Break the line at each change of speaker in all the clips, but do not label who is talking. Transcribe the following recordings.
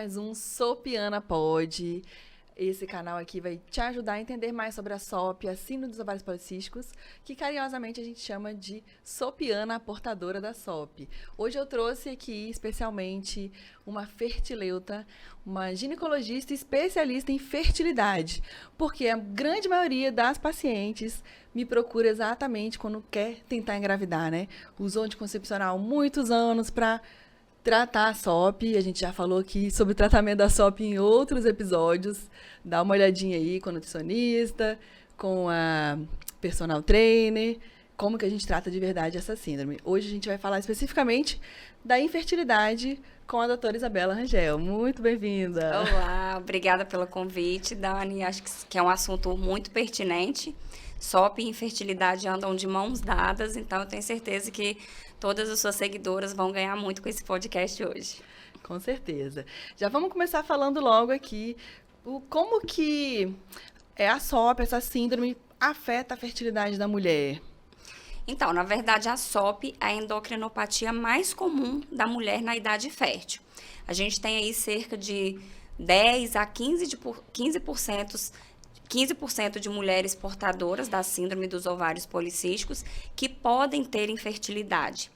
mais um Sopiana Pod. Esse canal aqui vai te ajudar a entender mais sobre a SOP, a síndrome dos ovários policísticos, que carinhosamente a gente chama de Sopiana, a portadora da SOP. Hoje eu trouxe aqui especialmente uma fertileuta, uma ginecologista especialista em fertilidade, porque a grande maioria das pacientes me procura exatamente quando quer tentar engravidar, né? Usou anticoncepcional muitos anos para tratar a SOP, a gente já falou aqui sobre o tratamento da SOP em outros episódios. Dá uma olhadinha aí com a nutricionista, com a personal trainer, como que a gente trata de verdade essa síndrome. Hoje a gente vai falar especificamente da infertilidade com a doutora Isabela Rangel. Muito bem-vinda.
Olá, obrigada pelo convite, Dani. Acho que é um assunto muito pertinente. SOP e infertilidade andam de mãos dadas, então eu tenho certeza que todas as suas seguidoras vão ganhar muito com esse podcast hoje.
Com certeza. Já vamos começar falando logo aqui como que a SOP, essa síndrome, afeta a fertilidade da mulher.
Então, na verdade, a SOP é a endocrinopatia mais comum da mulher na idade fértil. A gente tem aí cerca de 10 a 15% de mulheres portadoras da síndrome dos ovários policísticos que podem ter infertilidade.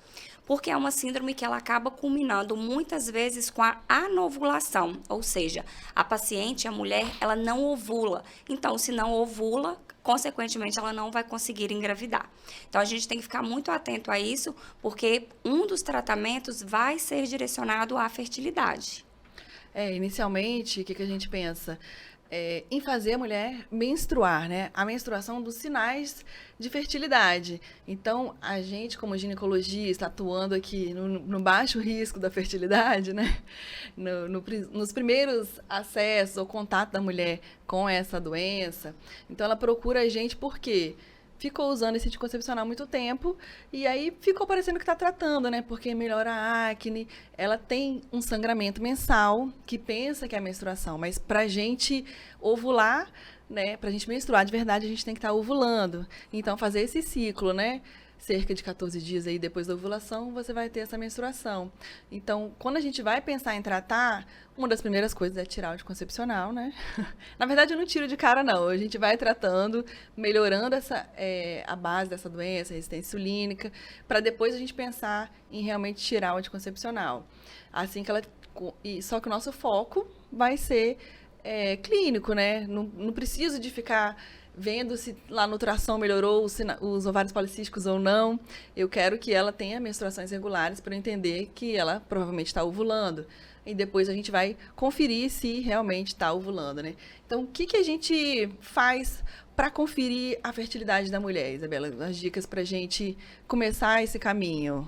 Porque é uma síndrome que ela acaba culminando muitas vezes com a anovulação, ou seja, a paciente, a mulher, ela não ovula. Então, se não ovula, consequentemente, ela não vai conseguir engravidar. Então, a gente tem que ficar muito atento a isso, porque um dos tratamentos vai ser direcionado à fertilidade.
Inicialmente, o que a gente pensa? Em fazer a mulher menstruar, né? A menstruação dos sinais de fertilidade. Então, a gente, como ginecologista, atuando aqui no baixo risco da fertilidade, né? Nos primeiros acessos ou contato da mulher com essa doença, então ela procura a gente por quê? Ficou usando esse anticoncepcional há muito tempo e aí ficou parecendo que está tratando, né? Porque melhora a acne. Ela tem um sangramento mensal que pensa que é a menstruação, mas pra gente ovular, né? Pra gente menstruar de verdade, a gente tem que estar ovulando. Então, fazer esse ciclo, né? Cerca de 14 dias aí depois da ovulação, você vai ter essa menstruação. Então, quando a gente vai pensar em tratar, uma das primeiras coisas é tirar o anticoncepcional, né? Na verdade, eu não tiro de cara, não. A gente vai tratando, melhorando a base dessa doença, a resistência insulínica, para depois a gente pensar em realmente tirar o anticoncepcional. Assim que ela... Só que o nosso foco vai ser clínico, né? Não preciso de ficar vendo se lá no ultrassom melhorou os ovários policísticos ou não. Eu quero que ela tenha menstruações regulares para eu entender que ela provavelmente está ovulando. E depois a gente vai conferir se realmente está ovulando, né? Então, o que a gente faz para conferir a fertilidade da mulher, Isabela? As dicas para a gente começar esse caminho.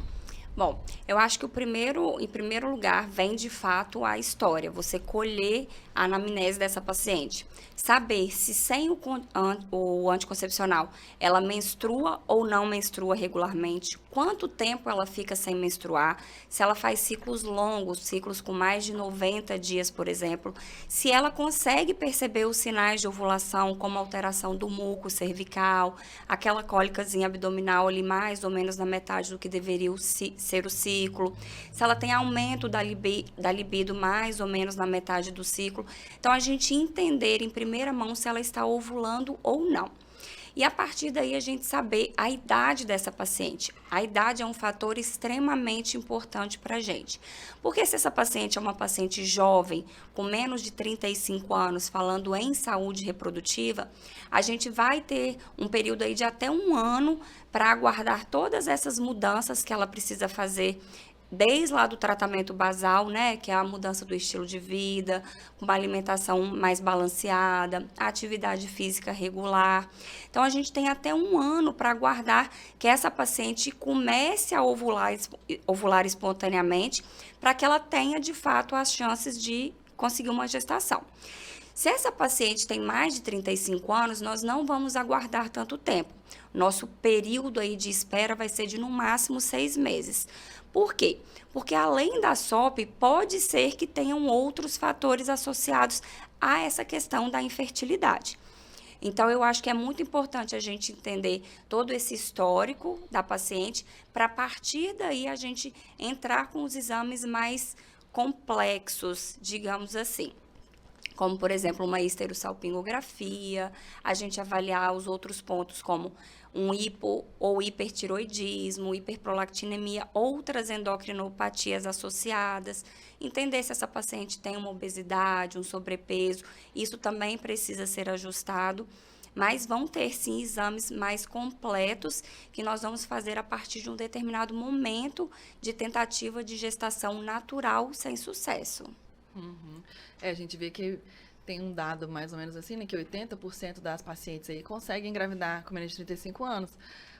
Bom, eu acho que em primeiro lugar, vem de fato a história, você colher a anamnese dessa paciente. Saber se sem o anticoncepcional ela menstrua ou não menstrua regularmente, quanto tempo ela fica sem menstruar, se ela faz ciclos longos, ciclos com mais de 90 dias, por exemplo, se ela consegue perceber os sinais de ovulação, como alteração do muco cervical, aquela cólicazinha abdominal ali mais ou menos na metade do que deveria ser o ciclo, se ela tem aumento da libido mais ou menos na metade do ciclo. Então, a gente entender em primeira mão se ela está ovulando ou não. E a partir daí a gente saber a idade dessa paciente. A idade é um fator extremamente importante para a gente. Porque se essa paciente é uma paciente jovem, com menos de 35 anos, falando em saúde reprodutiva, a gente vai ter um período aí de até 1 ano para aguardar todas essas mudanças que ela precisa fazer desde lá do tratamento basal, né, que é a mudança do estilo de vida, uma alimentação mais balanceada, a atividade física regular. Então, a gente tem até 1 ano para aguardar que essa paciente comece a ovular espontaneamente, para que ela tenha, de fato, as chances de conseguir uma gestação. Se essa paciente tem mais de 35 anos, nós não vamos aguardar tanto tempo. Nosso período aí de espera vai ser de, no máximo, 6 meses. Por quê? Porque além da SOP, pode ser que tenham outros fatores associados a essa questão da infertilidade. Então, eu acho que é muito importante a gente entender todo esse histórico da paciente, para a partir daí a gente entrar com os exames mais complexos, digamos assim. Como, por exemplo, uma esterossalpingografia, a gente avaliar os outros pontos como um hipo ou hipertiroidismo, hiperprolactinemia, outras endocrinopatias associadas, entender se essa paciente tem uma obesidade, um sobrepeso, isso também precisa ser ajustado, mas vão ter sim exames mais completos que nós vamos fazer a partir de um determinado momento de tentativa de gestação natural sem sucesso.
Uhum. A gente vê que tem um dado mais ou menos assim, né, que 80% das pacientes aí conseguem engravidar com menos de 35 anos.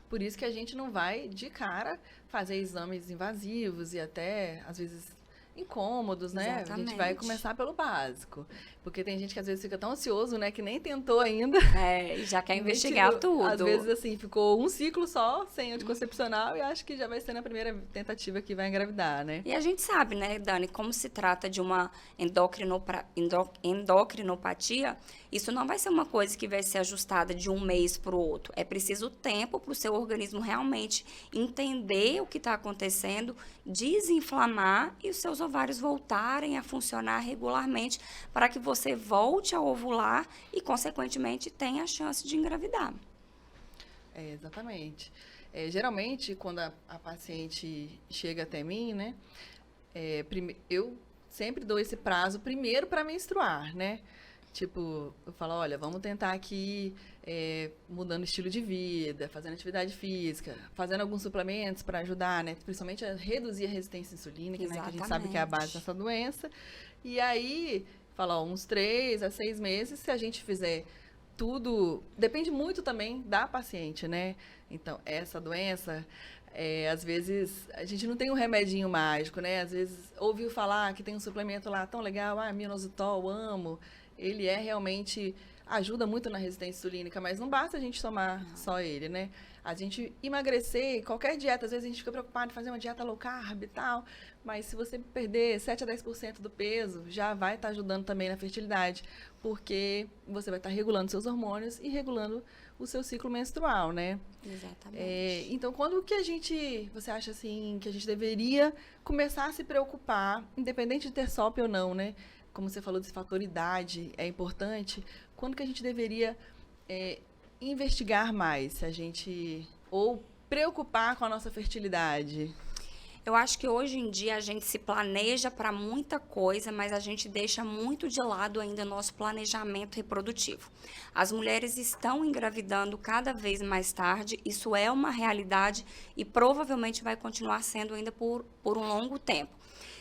Por isso que a gente não vai, de cara, fazer exames invasivos e até, às vezes, incômodos, né?
Exatamente.
A gente vai começar pelo básico. Porque tem gente que às vezes fica tão ansioso, né, que nem tentou ainda.
E já quer investigar tudo.
Às vezes, assim, ficou um ciclo só, sem anticoncepcional, e acho que já vai ser na primeira tentativa que vai engravidar, né?
E a gente sabe, né, Dani, como se trata de uma endocrinopatia, isso não vai ser uma coisa que vai ser ajustada de um mês para o outro. É preciso tempo para o seu organismo realmente entender o que está acontecendo, desinflamar e os seus ovários voltarem a funcionar regularmente para que você volte a ovular e, consequentemente, tenha a chance de engravidar.
Exatamente. Geralmente, quando a paciente chega até mim, né, eu sempre dou esse prazo primeiro para menstruar, né? Tipo, eu falo, olha, vamos tentar aqui mudando o estilo de vida, fazendo atividade física, fazendo alguns suplementos para ajudar, né? Principalmente a reduzir a resistência insulínica, né? Que a gente sabe que é a base dessa doença. E aí, fala, uns 3 a 6 meses, se a gente fizer tudo, depende muito também da paciente, né? Então, essa doença, às vezes, a gente não tem um remedinho mágico, né? Às vezes, ouviu falar que tem um suplemento lá tão legal, minoxidil, amo. Ele realmente ajuda muito na resistência insulínica, mas não basta a gente tomar só ele, né? A gente emagrecer, qualquer dieta, às vezes a gente fica preocupado em fazer uma dieta low carb e tal, mas se você perder 7 a 10% do peso, já vai estar ajudando também na fertilidade, porque você vai estar regulando seus hormônios e regulando o seu ciclo menstrual, né?
Exatamente.
Então, quando que você acha assim, que a gente deveria começar a se preocupar, independente de ter SOP ou não, né? Como você falou desse fator idade, é importante. Quando que a gente deveria investigar mais, se a gente ou preocupar com a nossa fertilidade?
Eu acho que hoje em dia a gente se planeja para muita coisa, mas a gente deixa muito de lado ainda nosso planejamento reprodutivo. As mulheres estão engravidando cada vez mais tarde, isso é uma realidade e provavelmente vai continuar sendo ainda por um longo tempo.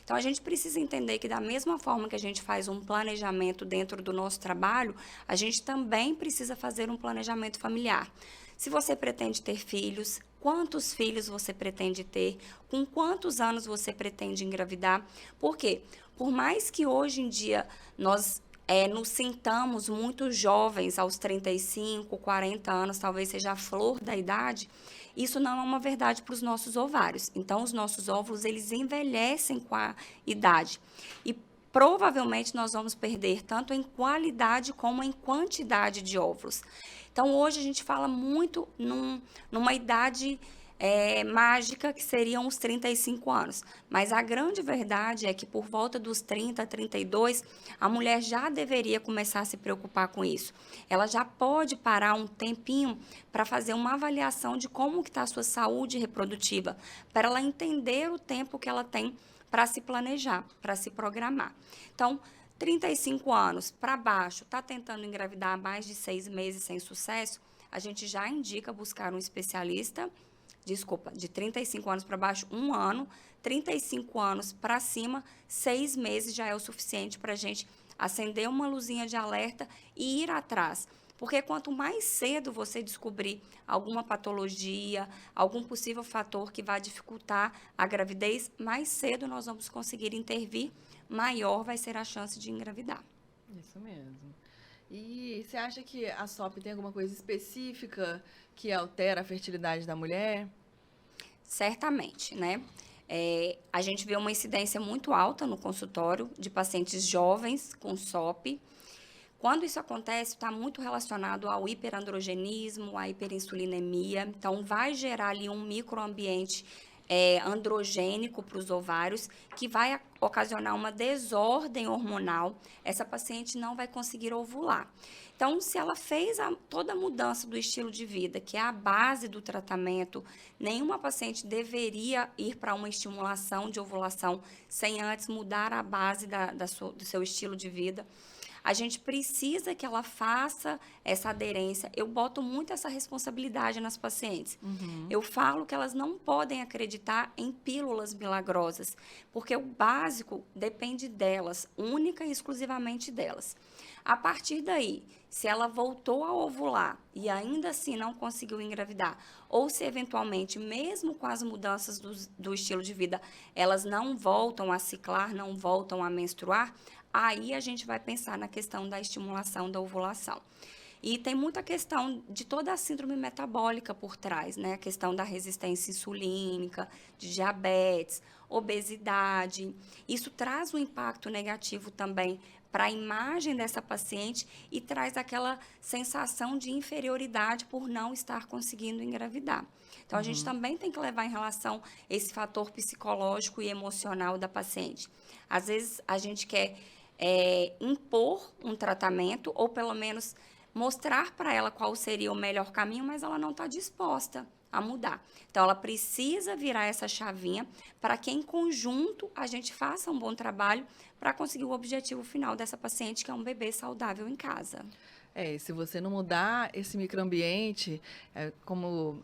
Então, a gente precisa entender que da mesma forma que a gente faz um planejamento dentro do nosso trabalho, a gente também precisa fazer um planejamento familiar. Se você pretende ter filhos, quantos filhos você pretende ter, com quantos anos você pretende engravidar. Por quê? Por mais que hoje em dia nós nos sintamos muito jovens, aos 35, 40 anos, talvez seja a flor da idade, isso não é uma verdade para os nossos ovários. Então, os nossos óvulos, eles envelhecem com a idade. E provavelmente nós vamos perder tanto em qualidade como em quantidade de óvulos. Então, hoje a gente fala muito numa idade mágica, que seriam os 35 anos. Mas a grande verdade é que por volta dos 30, 32, a mulher já deveria começar a se preocupar com isso. Ela já pode parar um tempinho para fazer uma avaliação de como que está a sua saúde reprodutiva, para ela entender o tempo que ela tem para se planejar, para se programar. Então, 35 anos para baixo, está tentando engravidar há mais de 6 meses sem sucesso, a gente já indica buscar um especialista. De 35 anos para baixo, 1 ano, 35 anos para cima, 6 meses já é o suficiente para a gente acender uma luzinha de alerta e ir atrás. Porque quanto mais cedo você descobrir alguma patologia, algum possível fator que vai dificultar a gravidez, mais cedo nós vamos conseguir intervir, maior vai ser a chance de engravidar.
Isso mesmo. E você acha que a SOP tem alguma coisa específica que altera a fertilidade da mulher?
Certamente, né? A gente vê uma incidência muito alta no consultório de pacientes jovens com SOP. Quando isso acontece, está muito relacionado ao hiperandrogenismo, à hiperinsulinemia. Então, vai gerar ali um microambiente androgênico para os ovários, que vai ocasionar uma desordem hormonal. Essa paciente não vai conseguir ovular. Então, se ela fez toda a mudança do estilo de vida, que é a base do tratamento, nenhuma paciente deveria ir para uma estimulação de ovulação sem antes mudar a base do seu estilo de vida. A gente precisa que ela faça essa aderência. Eu boto muito essa responsabilidade nas pacientes. Eu falo que elas não podem acreditar em pílulas milagrosas, porque o básico depende delas, única e exclusivamente delas. A partir daí, se ela voltou a ovular e ainda assim não conseguiu engravidar, ou se eventualmente, mesmo com as mudanças do estilo de vida, elas não voltam a ciclar, não voltam a menstruar, aí a gente vai pensar na questão da estimulação da ovulação. E tem muita questão de toda a síndrome metabólica por trás, né? A questão da resistência insulínica, de diabetes, obesidade. Isso traz um impacto negativo também para a imagem dessa paciente e traz aquela sensação de inferioridade por não estar conseguindo engravidar. Então, a gente também tem que levar em relação esse fator psicológico e emocional da paciente. Às vezes, a gente quer impor um tratamento ou, pelo menos, mostrar para ela qual seria o melhor caminho, mas ela não está disposta a mudar. Então, ela precisa virar essa chavinha para que, em conjunto, a gente faça um bom trabalho para conseguir o objetivo final dessa paciente, que é um bebê saudável em casa.
Se você não mudar esse microambiente, como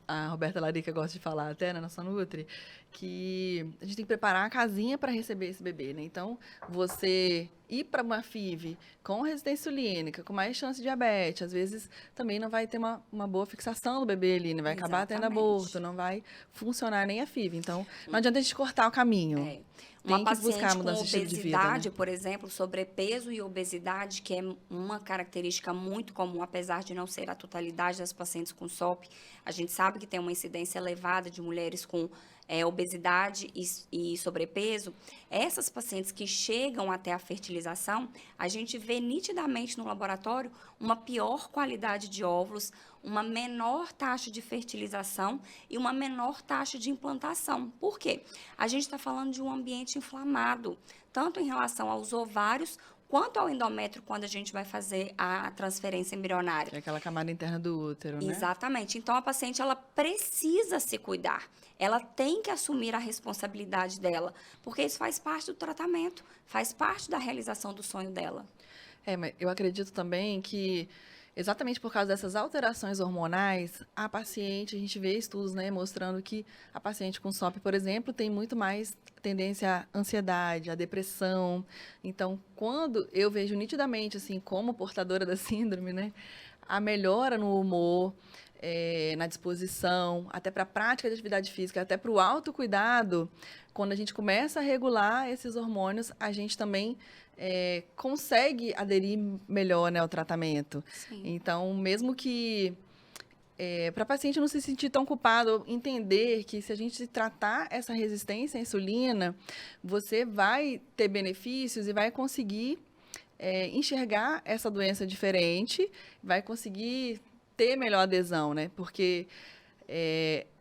a Roberta Larica gosta de falar até na nossa Nutri, que a gente tem que preparar a casinha para receber esse bebê, né? Então, você ir para uma FIV com resistência insulínica, com mais chance de diabetes, às vezes também não vai ter uma boa fixação do bebê ali, né? Vai acabar tendo aborto, não vai funcionar nem a FIV. Então, não adianta a gente cortar o caminho.
Uma paciente com obesidade, por exemplo, sobrepeso e obesidade, que é uma característica muito comum, apesar de não ser a totalidade das pacientes com SOP, a gente sabe que tem uma incidência elevada de mulheres com obesidade e sobrepeso. Essas pacientes que chegam até a fertilização, a gente vê nitidamente no laboratório uma pior qualidade de óvulos, uma menor taxa de fertilização e uma menor taxa de implantação. Por quê? A gente está falando de um ambiente inflamado, tanto em relação aos ovários, quanto ao endométrio, quando a gente vai fazer a transferência embrionária.
É aquela camada interna do útero, né?
Exatamente. Então, a paciente, ela precisa se cuidar. Ela tem que assumir a responsabilidade dela, porque isso faz parte do tratamento, faz parte da realização do sonho dela.
Mas eu acredito também que, exatamente por causa dessas alterações hormonais, a gente vê estudos, né, mostrando que a paciente com SOP, por exemplo, tem muito mais tendência à ansiedade, à depressão. Então, quando eu vejo nitidamente, assim, como portadora da síndrome, né, a melhora no humor, na disposição, até para a prática de atividade física, até para o autocuidado, quando a gente começa a regular esses hormônios, a gente também consegue aderir melhor, né, ao tratamento.
Sim.
Então, mesmo que para a paciente não se sentir tão culpado, entender que se a gente tratar essa resistência à insulina, você vai ter benefícios e vai conseguir enxergar essa doença diferente, vai conseguir ter melhor adesão, né? Porque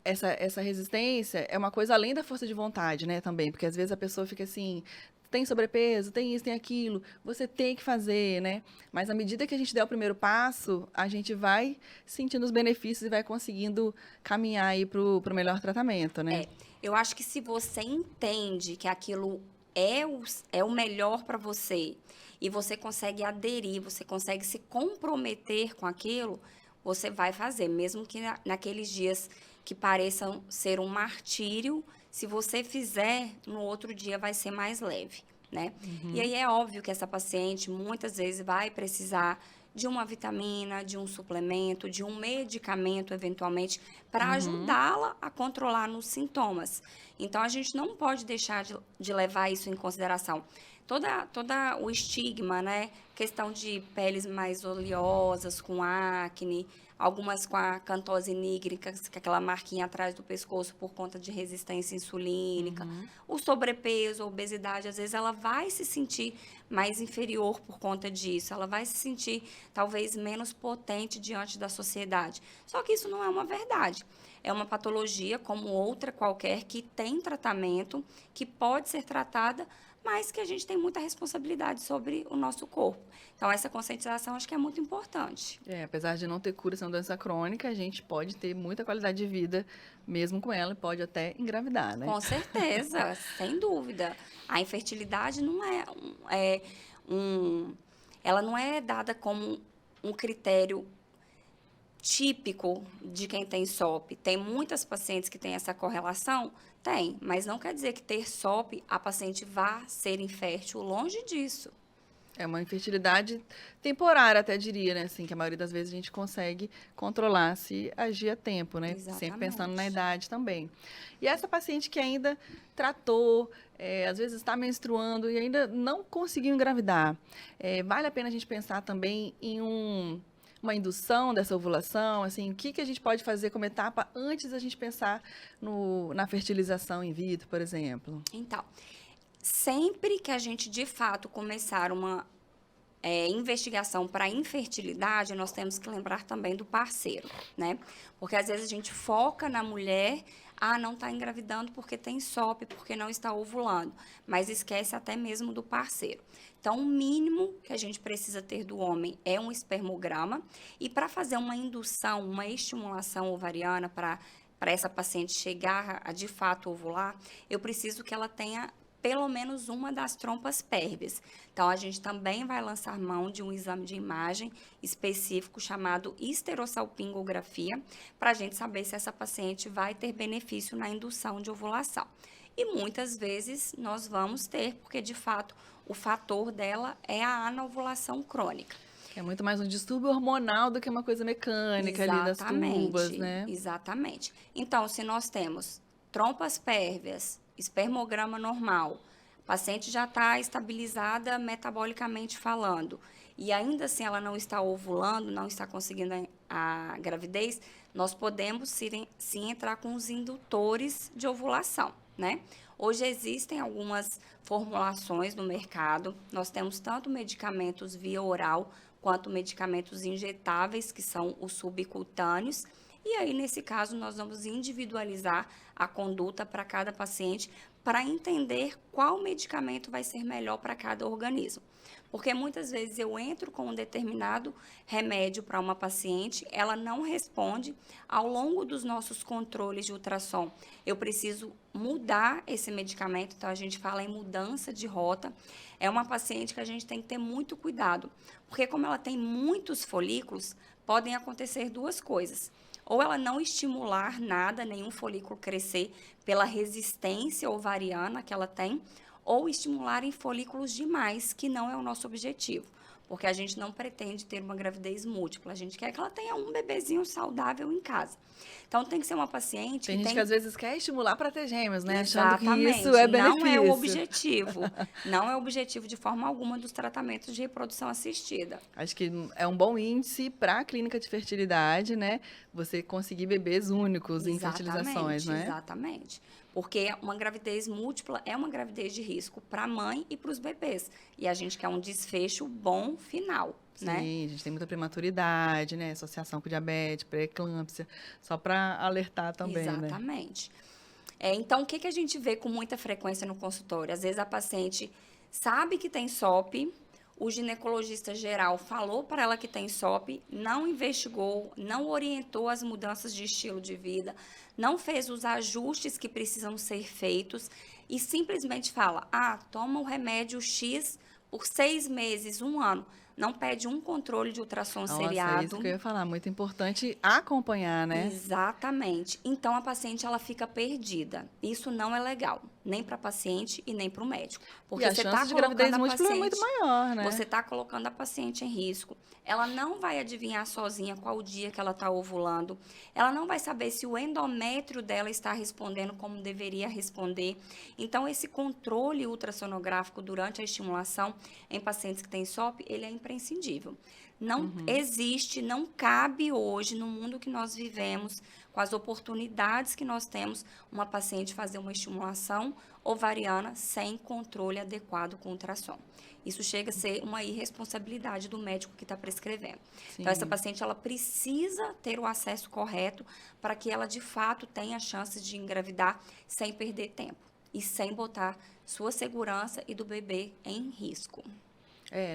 essa resistência é uma coisa além da força de vontade, né, também, porque às vezes a pessoa fica assim, tem sobrepeso, tem isso, tem aquilo, você tem que fazer, né? Mas à medida que a gente der o primeiro passo, a gente vai sentindo os benefícios e vai conseguindo caminhar aí pro melhor tratamento, né?
Eu acho que se você entende que aquilo é o melhor para você e você consegue aderir, você consegue se comprometer com aquilo, você vai fazer, mesmo que naqueles dias que pareçam ser um martírio, se você fizer, no outro dia vai ser mais leve, né? E aí é óbvio que essa paciente muitas vezes vai precisar de uma vitamina, de um suplemento, de um medicamento, eventualmente, para ajudá-la a controlar nos sintomas. Então, a gente não pode deixar de levar isso em consideração. toda o estigma, né? Questão de peles mais oleosas, com acne, algumas com a cantose nígrica, que é aquela marquinha atrás do pescoço por conta de resistência insulínica. O sobrepeso, a obesidade, às vezes ela vai se sentir mais inferior por conta disso. Ela vai se sentir talvez menos potente diante da sociedade. Só que isso não é uma verdade. É uma patologia como outra qualquer que tem tratamento, que pode ser tratada, mas que a gente tem muita responsabilidade sobre o nosso corpo. Então, essa conscientização acho que é muito importante.
Apesar de não ter cura, ser uma doença crônica, a gente pode ter muita qualidade de vida mesmo com ela e pode até engravidar, né?
Com certeza, sem dúvida. A infertilidade não ela não é dada como um critério típico de quem tem SOP. Tem muitas pacientes que têm essa correlação? Tem, mas não quer dizer que ter SOP a paciente vá ser infértil, longe disso.
É uma infertilidade temporária, até diria, né? Assim, que a maioria das vezes a gente consegue controlar se agir a tempo, né?
Exatamente.
Sempre pensando na idade também. E essa paciente que ainda tratou, às vezes está menstruando e ainda não conseguiu engravidar, vale a pena a gente pensar também em uma indução dessa ovulação, assim, o que a gente pode fazer como etapa antes da gente pensar na fertilização in vitro, por exemplo?
Então, sempre que a gente, de fato, começar uma investigação para infertilidade, nós temos que lembrar também do parceiro, né? Porque às vezes a gente foca na mulher, não está engravidando porque tem SOP, porque não está ovulando, mas esquece até mesmo do parceiro. Então, o mínimo que a gente precisa ter do homem é um espermograma, e para fazer uma indução, uma estimulação ovariana para essa paciente chegar a de fato ovular, eu preciso que ela tenha pelo menos uma das trompas pérvias. Então, a gente também vai lançar mão de um exame de imagem específico chamado histerossalpingografia, para a gente saber se essa paciente vai ter benefício na indução de ovulação. E muitas vezes nós vamos ter, porque de fato o fator dela é a anovulação crônica.
É muito mais um distúrbio hormonal do que uma coisa mecânica ali das tubas, né?
Exatamente. Então, se nós temos trompas pérvias, espermograma normal, a paciente já está estabilizada metabolicamente falando, e ainda assim ela não está ovulando, não está conseguindo a gravidez, nós podemos sim entrar com os indutores de ovulação, né? Hoje existem algumas formulações no mercado, nós temos tanto medicamentos via oral, quanto medicamentos injetáveis, que são os subcutâneos. E aí, nesse caso, nós vamos individualizar a conduta para cada paciente para entender qual medicamento vai ser melhor para cada organismo. Porque muitas vezes eu entro com um determinado remédio para uma paciente, ela não responde. Ao longo dos nossos controles de ultrassom, eu preciso mudar esse medicamento, então a gente fala em mudança de rota. É uma paciente que a gente tem que ter muito cuidado, porque como ela tem muitos folículos, podem acontecer duas coisas. Ou ela não estimular nada, nenhum folículo crescer pela resistência ovariana que ela tem, ou estimular em folículos demais, que não é o nosso objetivo. Porque a gente não pretende ter uma gravidez múltipla, a gente quer que ela tenha um bebezinho saudável em casa. Então, tem que ser uma paciente
Tem gente que às vezes quer estimular para ter gêmeos, né?
Exatamente.
Achando que isso é benefício.
Não é o objetivo. Não é o objetivo de forma alguma dos tratamentos de reprodução assistida.
Acho que é um bom índice para a clínica de fertilidade, né? Você conseguir bebês únicos em fertilizações, né?
Exatamente. Porque uma gravidez múltipla é uma gravidez de risco para a mãe e para os bebês. E a gente quer um desfecho bom final.
Sim,
né?
A gente tem muita prematuridade, né? Associação com diabetes, pré-eclâmpsia, só para alertar também,
Exatamente. Então, o que a gente vê com muita frequência no consultório? Às vezes a paciente sabe que tem SOP, o ginecologista geral falou para ela que tem SOP, não investigou, não orientou as mudanças de estilo de vida, não fez os ajustes que precisam ser feitos e simplesmente fala, toma o remédio X por 6 meses, 1 ano. Não pede um controle de ultrassom seriado.
É isso que eu ia falar, muito importante acompanhar, né?
Exatamente. Então, a paciente, ela fica perdida. Isso não é legal. nem para a paciente e nem para o médico.
Porque a chance de gravidez múltipla é muito maior, né?
Você está colocando a paciente em risco. Ela não vai adivinhar sozinha qual dia que ela está ovulando. Ela não vai saber se o endométrio dela está respondendo como deveria responder. Então, esse controle ultrassonográfico durante a estimulação em pacientes que têm SOP, ele é imprescindível. Não existe, não cabe hoje, no mundo que nós vivemos, com as oportunidades que nós temos, uma paciente fazer uma estimulação ovariana sem controle adequado com ultrassom. Isso chega a ser uma irresponsabilidade do médico que está prescrevendo.
Sim.
Então, essa paciente, ela precisa ter o acesso correto para que ela, de fato, tenha chances de engravidar sem perder tempo e sem botar sua segurança e do bebê em risco.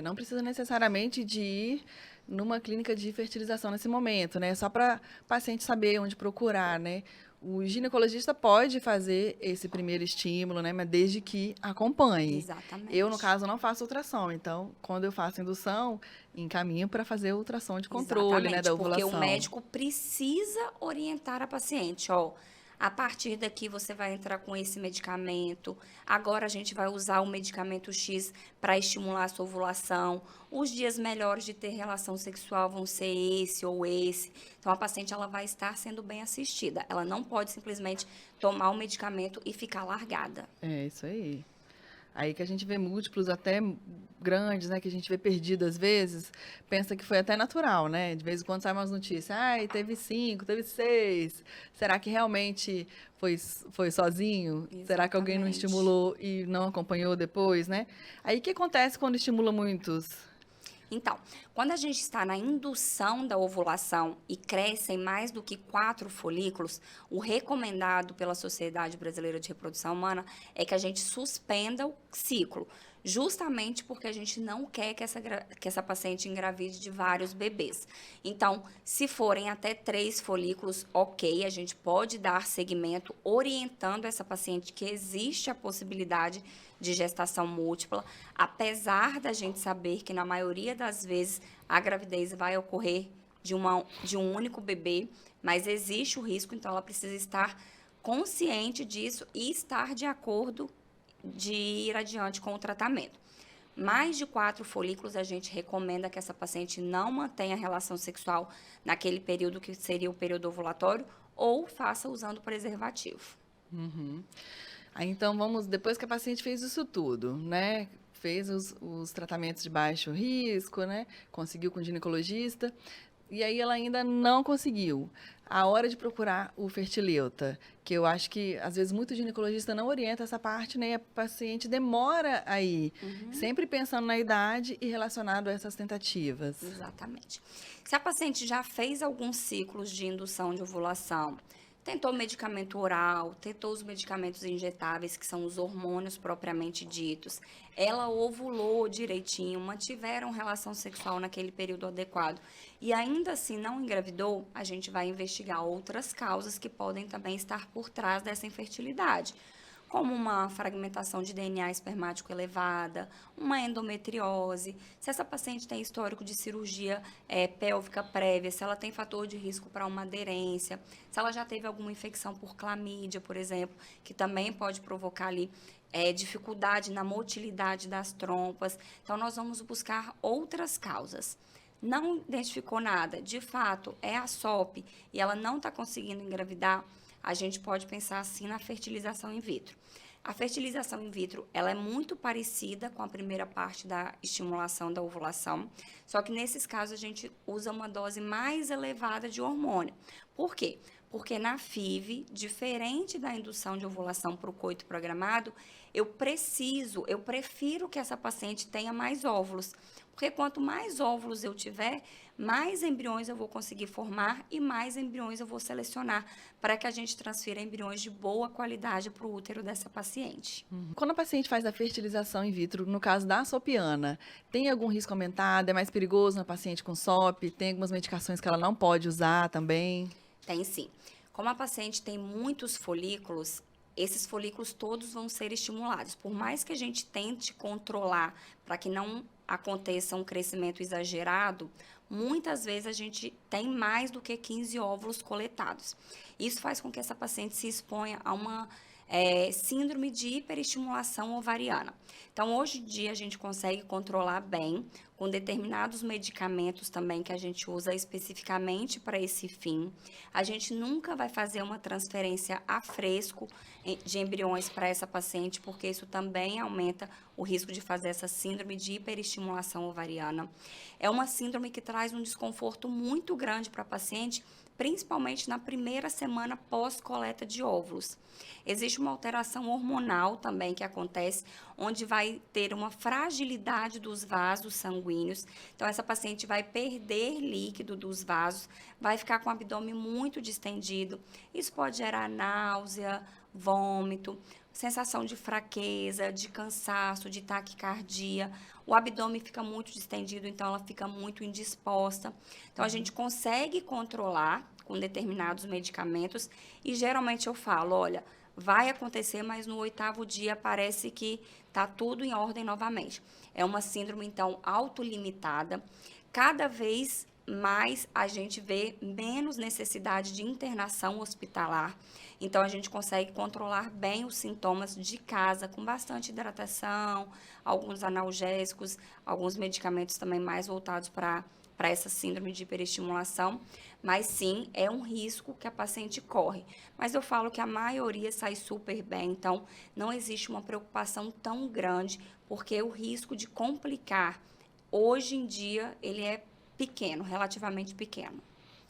Não precisa necessariamente de ir numa clínica de fertilização nesse momento, né? Só para paciente saber onde procurar, né? O ginecologista pode fazer esse primeiro estímulo, né? Mas desde que acompanhe.
Exatamente.
Eu, no caso, não faço ultrassom. Então, quando eu faço indução, encaminho para fazer ultrassom de controle, né, da ovulação.
Porque o médico precisa orientar a paciente, ó. A partir daqui você vai entrar com esse medicamento. Agora a gente vai usar o medicamento X para estimular a sua ovulação. Os dias melhores de ter relação sexual vão ser esse ou esse. Então a paciente ela vai estar sendo bem assistida. Ela não pode simplesmente tomar o medicamento e ficar largada.
É isso aí. Aí que a gente vê múltiplos até grandes, né? Que a gente vê perdido às vezes, pensa que foi até natural, né? De vez em quando sai umas notícias, teve 5, teve 6. Será que realmente foi sozinho?
Exatamente.
Será que alguém não estimulou e não acompanhou depois, né? Aí o que acontece quando estimula muitos?
Então, quando a gente está na indução da ovulação e crescem mais do que 4 folículos, o recomendado pela Sociedade Brasileira de Reprodução Humana é que a gente suspenda o ciclo, justamente porque a gente não quer que essa paciente engravide de vários bebês. Então, se forem até 3 folículos, ok, a gente pode dar seguimento orientando essa paciente que existe a possibilidade de gestação múltipla, apesar da gente saber que na maioria das vezes a gravidez vai ocorrer de um único bebê, mas existe o risco, então ela precisa estar consciente disso e estar de acordo de ir adiante com o tratamento. Mais de 4 folículos, a gente recomenda que essa paciente não mantenha relação sexual naquele período que seria o período ovulatório ou faça usando preservativo.
Aí, então, depois que a paciente fez isso tudo, né? Fez os tratamentos de baixo risco, né? Conseguiu com o ginecologista. E aí ela ainda não conseguiu. A hora de procurar o fertileuta, que eu acho que, às vezes, muito ginecologista não orienta essa parte, né? A paciente demora a ir, sempre pensando na idade e relacionado a essas tentativas.
Exatamente. Se a paciente já fez alguns ciclos de indução de ovulação, tentou medicamento oral, tentou os medicamentos injetáveis, que são os hormônios propriamente ditos. Ela ovulou direitinho, mantiveram relação sexual naquele período adequado e ainda assim não engravidou, a gente vai investigar outras causas que podem também estar por trás dessa infertilidade, como uma fragmentação de DNA espermático elevada, uma endometriose, se essa paciente tem histórico de cirurgia pélvica prévia, se ela tem fator de risco para uma aderência, se ela já teve alguma infecção por clamídia, por exemplo, que também pode provocar ali dificuldade na motilidade das trompas. Então, nós vamos buscar outras causas. Não identificou nada, de fato, é a SOP e ela não está conseguindo engravidar, a gente pode pensar assim na fertilização in vitro. A fertilização in vitro, ela é muito parecida com a primeira parte da estimulação da ovulação, só que nesses casos a gente usa uma dose mais elevada de hormônio. Por quê? Porque na FIV, diferente da indução de ovulação para o coito programado, eu prefiro que essa paciente tenha mais óvulos. Porque quanto mais óvulos eu tiver, mais embriões eu vou conseguir formar e mais embriões eu vou selecionar para que a gente transfira embriões de boa qualidade para o útero dessa paciente.
Quando a paciente faz a fertilização in vitro, no caso da sopiana, tem algum risco aumentado? É mais perigoso na paciente com SOP? Tem algumas medicações que ela não pode usar também?
Tem sim. Como a paciente tem muitos folículos, esses folículos todos vão ser estimulados. Por mais que a gente tente controlar para que não aconteça um crescimento exagerado, muitas vezes a gente tem mais do que 15 óvulos coletados. Isso faz com que essa paciente se exponha a uma síndrome de hiperestimulação ovariana. Então, hoje em dia, a gente consegue controlar bem com determinados medicamentos também que a gente usa especificamente para esse fim. A gente nunca vai fazer uma transferência a fresco de embriões para essa paciente, porque isso também aumenta o risco de fazer essa síndrome de hiperestimulação ovariana. É uma síndrome que traz um desconforto muito grande para a paciente, principalmente na primeira semana pós-coleta de óvulos. Existe uma alteração hormonal também que acontece, onde vai ter uma fragilidade dos vasos sanguíneos. Então, essa paciente vai perder líquido dos vasos, vai ficar com o abdômen muito distendido. Isso pode gerar náusea, vômito, sensação de fraqueza, de cansaço, de taquicardia. O abdômen fica muito distendido, então ela fica muito indisposta. Então, a gente consegue controlar com determinados medicamentos e geralmente eu falo, olha, vai acontecer, mas no 8º dia parece que tá tudo em ordem novamente. É uma síndrome, então, autolimitada. Cada vez mais a gente vê menos necessidade de internação hospitalar. Então, a gente consegue controlar bem os sintomas de casa, com bastante hidratação, alguns analgésicos, alguns medicamentos também mais voltados para essa síndrome de hiperestimulação, mas sim, é um risco que a paciente corre. Mas eu falo que a maioria sai super bem, então não existe uma preocupação tão grande, porque o risco de complicar, hoje em dia, ele é pequeno, relativamente pequeno.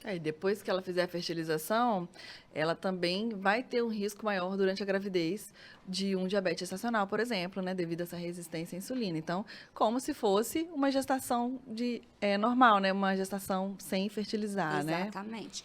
E depois que ela fizer a fertilização, ela também vai ter um risco maior durante a gravidez de um diabetes gestacional, por exemplo, né, devido a essa resistência à insulina. Então, como se fosse uma gestação normal, né, uma gestação sem fertilizar, né?
Exatamente.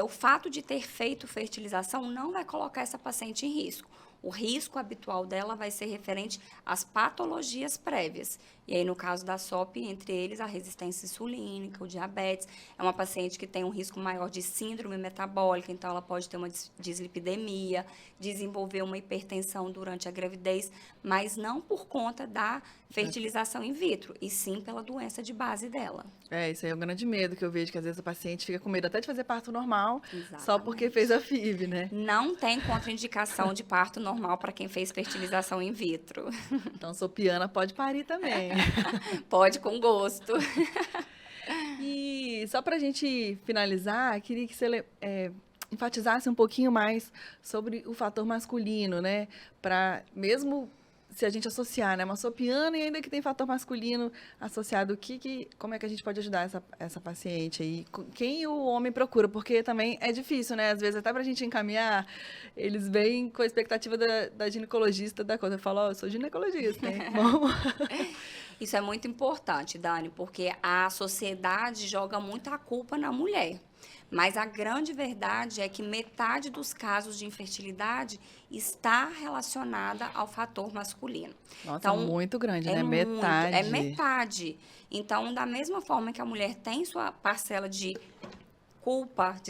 O fato de ter feito fertilização não vai colocar essa paciente em risco. O risco habitual dela vai ser referente às patologias prévias. E aí, no caso da SOP, entre eles, a resistência insulínica, o diabetes. É uma paciente que tem um risco maior de síndrome metabólica, então ela pode ter uma dislipidemia, desenvolver uma hipertensão durante a gravidez, mas não por conta da fertilização in vitro, e sim pela doença de base dela.
Isso aí é um grande medo que eu vejo, que às vezes a paciente fica com medo até de fazer parto normal,
Exatamente.
Só porque fez a FIV, né?
Não tem contraindicação de parto normal para quem fez fertilização in vitro.
Então, sopiana pode parir também.
Pode com gosto.
E só para a gente finalizar, queria que você enfatizasse um pouquinho mais sobre o fator masculino, né? Para mesmo se a gente associar, né, uma sopiana e ainda que tem fator masculino associado, como é que a gente pode ajudar essa paciente aí? Quem o homem procura? Porque também é difícil, né? Às vezes até pra gente encaminhar, eles vêm com a expectativa da ginecologista da coisa. Eu falo, eu sou ginecologista, hein? Bom.
Isso é muito importante, Dani, porque a sociedade joga muita culpa na mulher. Mas a grande verdade é que metade dos casos de infertilidade está relacionada ao fator masculino.
Nossa, então, muito grande, né? Metade.
É metade. Então, da mesma forma que a mulher tem sua parcela de culpa,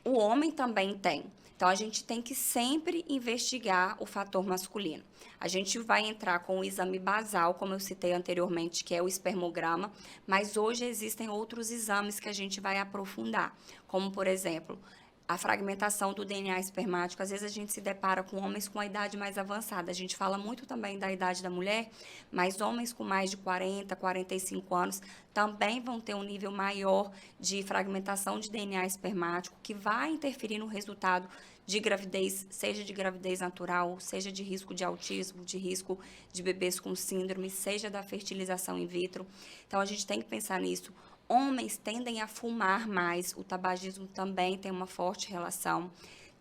o homem também tem. Então, a gente tem que sempre investigar o fator masculino. A gente vai entrar com o exame basal, como eu citei anteriormente, que é o espermograma, mas hoje existem outros exames que a gente vai aprofundar, como, por exemplo, a fragmentação do DNA espermático. Às vezes a gente se depara com homens com a idade mais avançada. A gente fala muito também da idade da mulher, mas homens com mais de 40, 45 anos também vão ter um nível maior de fragmentação de DNA espermático, que vai interferir no resultado de gravidez, seja de gravidez natural, seja de risco de autismo, de risco de bebês com síndrome, seja da fertilização in vitro. Então, a gente tem que pensar nisso. Homens tendem a fumar mais, o tabagismo também tem uma forte relação,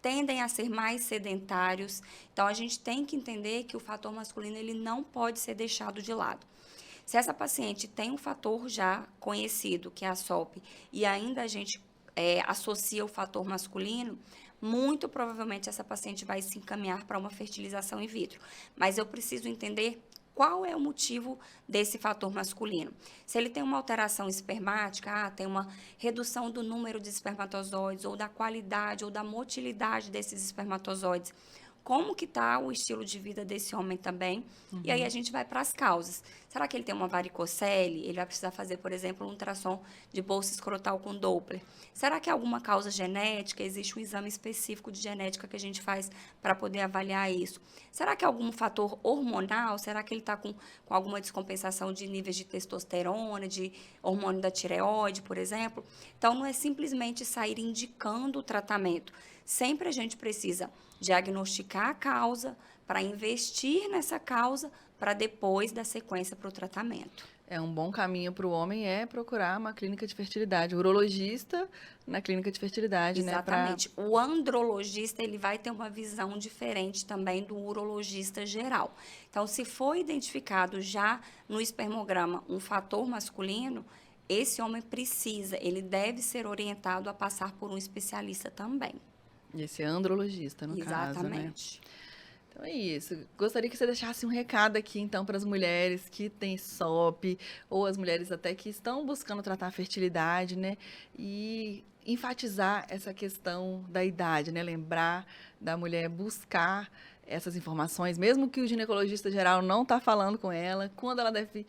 tendem a ser mais sedentários. Então, a gente tem que entender que o fator masculino ele não pode ser deixado de lado. Se essa paciente tem um fator já conhecido, que é a SOP, e ainda a gente associa o fator masculino, muito provavelmente essa paciente vai se encaminhar para uma fertilização in vitro. Mas eu preciso entender qual é o motivo desse fator masculino. Se ele tem uma alteração espermática, tem uma redução do número de espermatozoides, ou da qualidade, ou da motilidade desses espermatozoides, como que tá o estilo de vida desse homem também. E aí a gente vai para as causas. Será que ele tem uma varicocele? Ele vai precisar fazer, por exemplo, um ultrassom de bolsa escrotal com Doppler. Será que é alguma causa genética? Existe um exame específico de genética que a gente faz para poder avaliar isso. Será que é algum fator hormonal? Será que ele está com alguma descompensação de níveis de testosterona, de hormônio da tireoide, por exemplo? Então, não é simplesmente sair indicando o tratamento. Sempre a gente precisa diagnosticar a causa, para investir nessa causa, para depois dar sequência para o tratamento.
É um bom caminho para o homem procurar uma clínica de fertilidade, urologista na clínica de fertilidade,
Exatamente. Né? O andrologista, ele vai ter uma visão diferente também do urologista geral. Então, se for identificado já no espermograma um fator masculino, esse homem ele deve ser orientado a passar por um especialista também.
Esse andrologista, no caso, né?
Exatamente.
Então é isso. Gostaria que você deixasse um recado aqui, então, para as mulheres que têm SOP, ou as mulheres até que estão buscando tratar a fertilidade, né? E enfatizar essa questão da idade, né? Lembrar da mulher buscar essas informações, mesmo que o ginecologista geral não está falando com ela, quando ela deve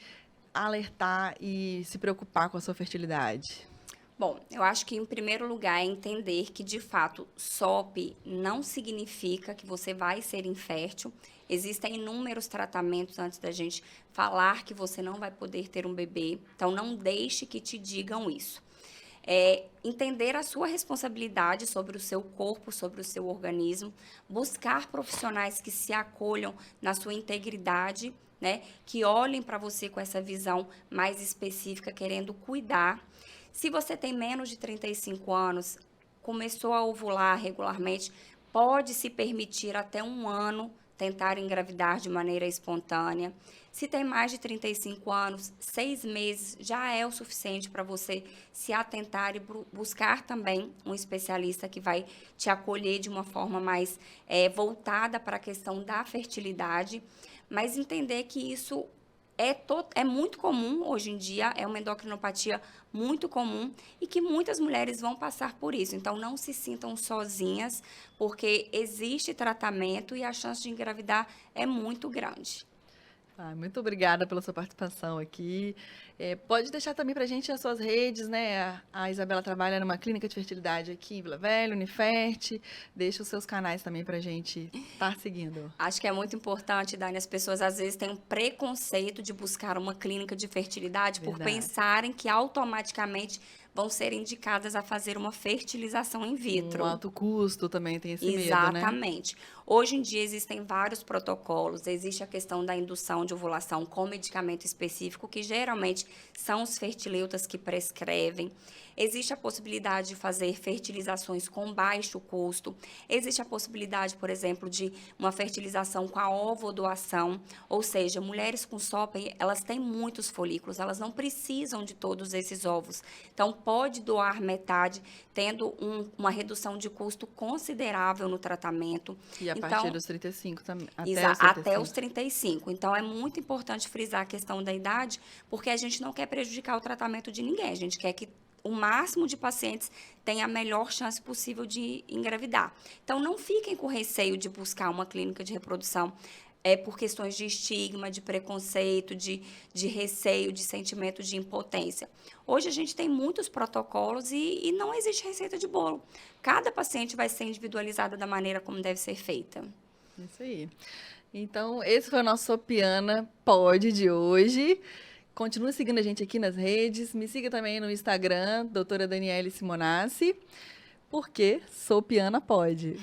alertar e se preocupar com a sua fertilidade.
Bom, eu acho que, em primeiro lugar, é entender que, de fato, SOP não significa que você vai ser infértil. Existem inúmeros tratamentos antes da gente falar que você não vai poder ter um bebê. Então, não deixe que te digam isso. Entender a sua responsabilidade sobre o seu corpo, sobre o seu organismo. Buscar profissionais que se acolham na sua integridade, né? Que olhem para você com essa visão mais específica, querendo cuidar. Se você tem menos de 35 anos, começou a ovular regularmente, pode se permitir até 1 ano tentar engravidar de maneira espontânea. Se tem mais de 35 anos, 6 meses já é o suficiente para você se atentar e buscar também um especialista que vai te acolher de uma forma mais voltada para a questão da fertilidade, mas entender que isso é muito comum hoje em dia, é uma endocrinopatia muito comum e que muitas mulheres vão passar por isso. Então, não se sintam sozinhas, porque existe tratamento e a chance de engravidar é muito grande.
Muito obrigada pela sua participação aqui. Pode deixar também para a gente as suas redes, né? A Isabela trabalha numa clínica de fertilidade aqui em Vila Velha, Unifert. Deixa os seus canais também para a gente estar seguindo.
Acho que é muito importante, Dani, as pessoas às vezes têm um preconceito de buscar uma clínica de fertilidade por pensarem que automaticamente vão ser indicadas a fazer uma fertilização in vitro.
Um alto custo também tem esse medo, né?
Exatamente. Hoje em dia existem vários protocolos, existe a questão da indução de ovulação com medicamento específico, que geralmente são os fertileutas que prescrevem. Existe a possibilidade de fazer fertilizações com baixo custo. Existe a possibilidade, por exemplo, de uma fertilização com a ovodoação, ou seja, mulheres com SOP, elas têm muitos folículos, elas não precisam de todos esses ovos. Então, pode doar metade, tendo uma redução de custo considerável no tratamento.
E a partir dos 35 também?
Até os 35. Então, é muito importante frisar a questão da idade, porque a gente não quer prejudicar o tratamento de ninguém. A gente quer que o máximo de pacientes tenha a melhor chance possível de engravidar. Então, não fiquem com receio de buscar uma clínica de reprodução por questões de estigma, de preconceito, de receio, de sentimento de impotência. Hoje a gente tem muitos protocolos e não existe receita de bolo. Cada paciente vai ser individualizada da maneira como deve ser feita.
Isso aí. Então, esse foi o nosso Sopiana Pod de hoje. Continue seguindo a gente aqui nas redes. Me siga também no Instagram, doutora Daniele Simonassi, porque Sopiana Pod.